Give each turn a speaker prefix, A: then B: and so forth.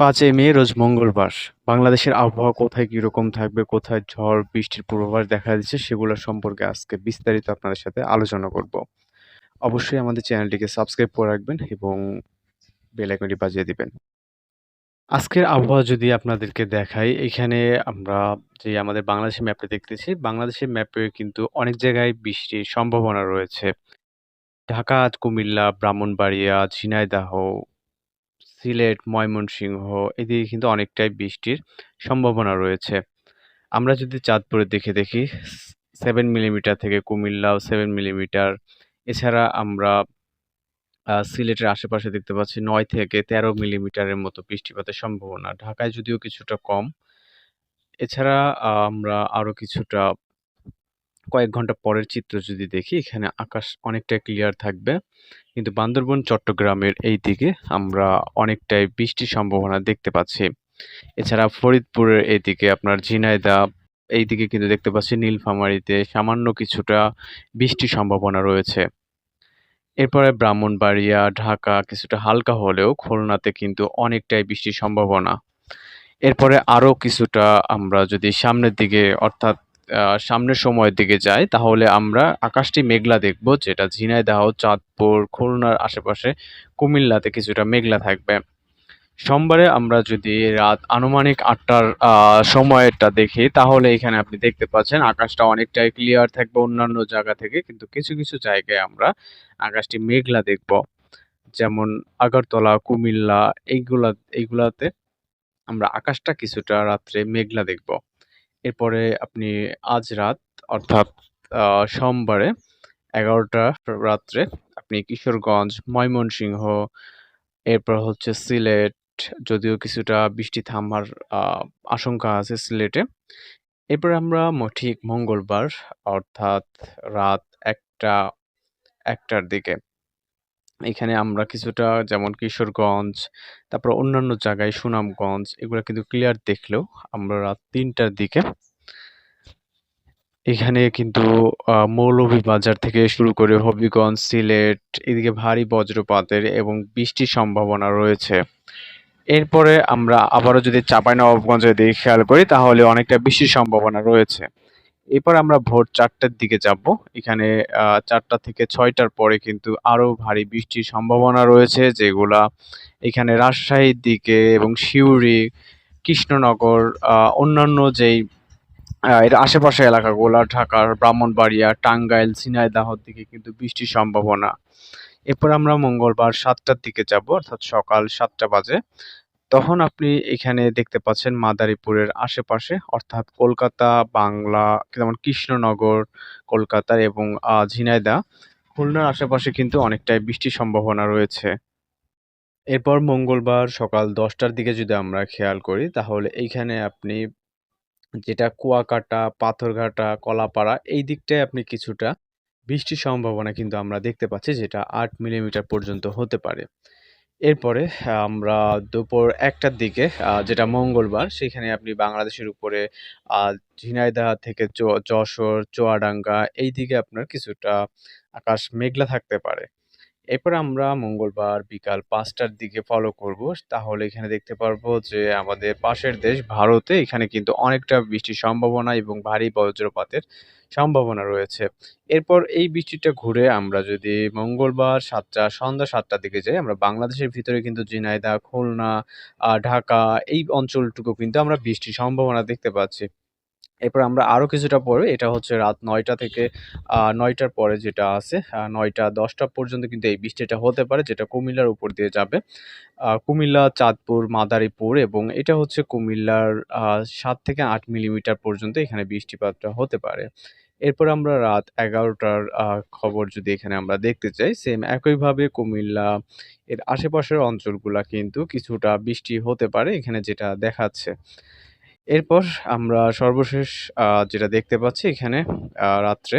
A: ৫ই মে রোজ মঙ্গলবার। বাংলাদেশের আবহাওয়া কোথায় কিরকম থাকবে, কোথায় ঝড় বৃষ্টির পূর্বাভাস দেখা দিচ্ছে সেগুলো সম্পর্কে আজকে বিস্তারিত আপনাদের সাথে আলোচনা করব। অবশ্যই আমাদের চ্যানেলটিকে সাবস্ক্রাইব করে রাখবেন এবং বেল আইকনটি বাজিয়ে দিবেন। আজকের আবহাওয়া যদি আপনাদেরকে দেখাই, এখানে আমরা যে আমাদের বাংলাদেশের ম্যাপটা দেখতেছি, বাংলাদেশের ম্যাপে কিন্তু অনেক জায়গায় বৃষ্টির সম্ভাবনা রয়েছে। ঢাকা, কুমিল্লা, ব্রাহ্মণবাড়িয়া, ঝিনাইদহ, সিলেট, ময়মনসিংহ এদিকে কিন্তু অনেকটাই বৃষ্টির সম্ভাবনা রয়েছে। আমরা যদি চাঁদপুরের দিকে দেখি 7 মিলিমিটার থেকে কুমিল্লাও 7 মিলিমিটার। এছাড়া আমরা সিলেটের আশেপাশে দেখতে পাচ্ছি ৯ থেকে ১৩ মিলিমিটারের মতো বৃষ্টিপাতের সম্ভাবনা। ঢাকায় যদিও কিছুটা কম। এছাড়া আমরা আরো কিছুটা কয়েক ঘন্টা পরের চিত্র যদি দেখি, এখানে আকাশ অনেকটাই ক্লিয়ার থাকবে। কিন্তু বান্দরবন, চট্টগ্রামের এই দিকে আমরা অনেকটাই বৃষ্টির সম্ভাবনা দেখতে পাচ্ছি। এছাড়া ফরিদপুরের এদিকে আপনার ঝিনাইদহ এইদিকে কিন্তু দেখতে পাচ্ছি নীলফামারীতে সামান্য কিছুটা বৃষ্টির সম্ভাবনা রয়েছে। এরপরে ব্রাহ্মণবাড়িয়া, ঢাকা কিছুটা হালকা হলেও খুলনাতে কিন্তু অনেকটাই বৃষ্টির সম্ভাবনা। এরপরে আরো কিছুটা আমরা যদি সামনের দিকে অর্থাৎ সামনের সময়ের দিকে যাই তাহলে আমরা আকাশটি মেঘলা দেখব, যেটা ঝিনাইদহ, চাঁদপুর, খুলনার আশেপাশে, কুমিল্লাতে কিছুটা মেঘলা থাকবে। সোমবারে আমরা যদি রাত আনুমানিক ৮টার সময়টা দেখি তাহলে এখানে আপনি দেখতে পাচ্ছেন আকাশটা অনেকটাই ক্লিয়ার থাকবে অন্যান্য জায়গা থেকে, কিন্তু কিছু কিছু জায়গায় আমরা আকাশটি মেঘলা দেখব, যেমন আগরতলা, কুমিল্লা এইগুলাতে আমরা আকাশটা কিছুটা রাত্রে মেঘলা দেখব। এরপরে আপনি আজ রাত অর্থাৎ সোমবারে ১১টা রাত্রে আপনি কিশোরগঞ্জ, ময়মনসিংহ, এরপর হচ্ছে সিলেট, যদিও কিছুটা বৃষ্টি থামার আ আশঙ্কা আছে সিলেটে। এরপরে আমরা ঠিক মঙ্গলবার অর্থাৎ রাত ১টার দিকে এখানে আমরা কিছুটা যেমন কিশোরগঞ্জ, তারপর অন্যান্য জায়গায় সুনামগঞ্জ এগুলা কিন্তু ক্লিয়ার দেখলেও আমরা রাত ৩টার দিকে এখানে কিন্তু মৌলভীবাজার থেকে শুরু করে হবিগঞ্জ, সিলেট এদিকে ভারী বজ্রপাতের এবং বৃষ্টির সম্ভাবনা রয়েছে। এরপরে আমরা আবারও যদি চাঁপাইনবাবগঞ্জের দিকে খেয়াল করি তাহলে অনেকটা বৃষ্টির সম্ভাবনা রয়েছে। এরপর আমরা ভোর ৪টার দিকে যাব। এখানে ৪টা থেকে ৬টার পরে কিন্তু আরো ভারী বৃষ্টির সম্ভাবনা রয়েছে, যেগুলা এখানে রাজশাহীর দিকে এবং সিউড়ি, কৃষ্ণনগর অন্যান্য যেই এর আশেপাশের এলাকাগুলা ঢাকার ব্রাহ্মণবাড়িয়া, টাঙ্গাইল, ঝিনাইদহর দিকে কিন্তু বৃষ্টির সম্ভাবনা। এরপর আমরা মঙ্গলবার ৭টার দিকে যাব অর্থাৎ সকাল ৭টা বাজে। তখন আপনি এখানে দেখতে পাচ্ছেন মাদারীপুরের আশেপাশে অর্থাৎ কলকাতা, বাংলা যেমন কৃষ্ণনগর, কলকাতার এবং ঝিনাইদহ, খুলনার আশেপাশে কিন্তু অনেকটাই বৃষ্টির সম্ভাবনা রয়েছে। এরপর মঙ্গলবার সকাল ১০টার দিকে যদি আমরা খেয়াল করি তাহলে এইখানে আপনি যেটা কুয়াকাটা, পাথরঘাটা, কলাপাড়া এই দিকটায় আপনি কিছুটা বৃষ্টির সম্ভাবনা কিন্তু আমরা দেখতে পাচ্ছি, যেটা ৮ মিলিমিটার পর্যন্ত হতে পারে। এরপরে আমরা দুপুর ১টার দিকে যেটা মঙ্গলবার সেখানে আপনি বাংলাদেশের উপরে আ ঝিনাইদহ থেকে যশোর, চুয়াডাঙ্গা এইদিকে আপনার কিছুটা আকাশ মেঘলা থাকতে পারে। এরপর আমরা মঙ্গলবার বিকাল ৫টার দিকে ফলো করব। তাহলে এখানে দেখতে পারবো যে আমাদের পাশের দেশ ভারতে এখানে কিন্তু অনেকটা বৃষ্টির সম্ভাবনা এবং ভারী বজ্রপাতের সম্ভাবনা রয়েছে। এরপর এই বৃষ্টিটা ঘুরে আমরা যদি মঙ্গলবার সন্ধ্যা ৭টার দিকে যাই, আমরা বাংলাদেশের ভিতরে কিন্তু ঝিনাইদহ, খুলনা, ঢাকা এই অঞ্চলটুকু কিন্তু আমরা বৃষ্টির সম্ভাবনা দেখতে পাচ্ছি। এরপর আমরা আরো কিছুটা পরে এটা হচ্ছে রাত ৯টা থেকে ৯টার পরে যেটা আছে ৯টা ১০টা পর্যন্ত কিন্তু এই বৃষ্টিটা হতে পারে, যেটা কুমিল্লার উপর দিয়ে যাবে। কুমিল্লা, চাঁদপুর, মাদারীপুর এবং এটা হচ্ছে কুমিল্লার ৭ থেকে ৮ মিলিমিটার পর্যন্ত এখানে বৃষ্টিপাতটা হতে পারে। এরপর আমরা রাত ১১টার খবর যদি এখানে আমরা দেখতে চাই, সেম একইভাবে কুমিল্লা এর আশেপাশের অঞ্চলগুলা কিন্তু কিছুটা বৃষ্টি হতে পারে এখানে যেটা দেখাচ্ছে। এরপর আমরা সর্বশেষ যেটা দেখতে পাচ্ছি এখানে রাত্রে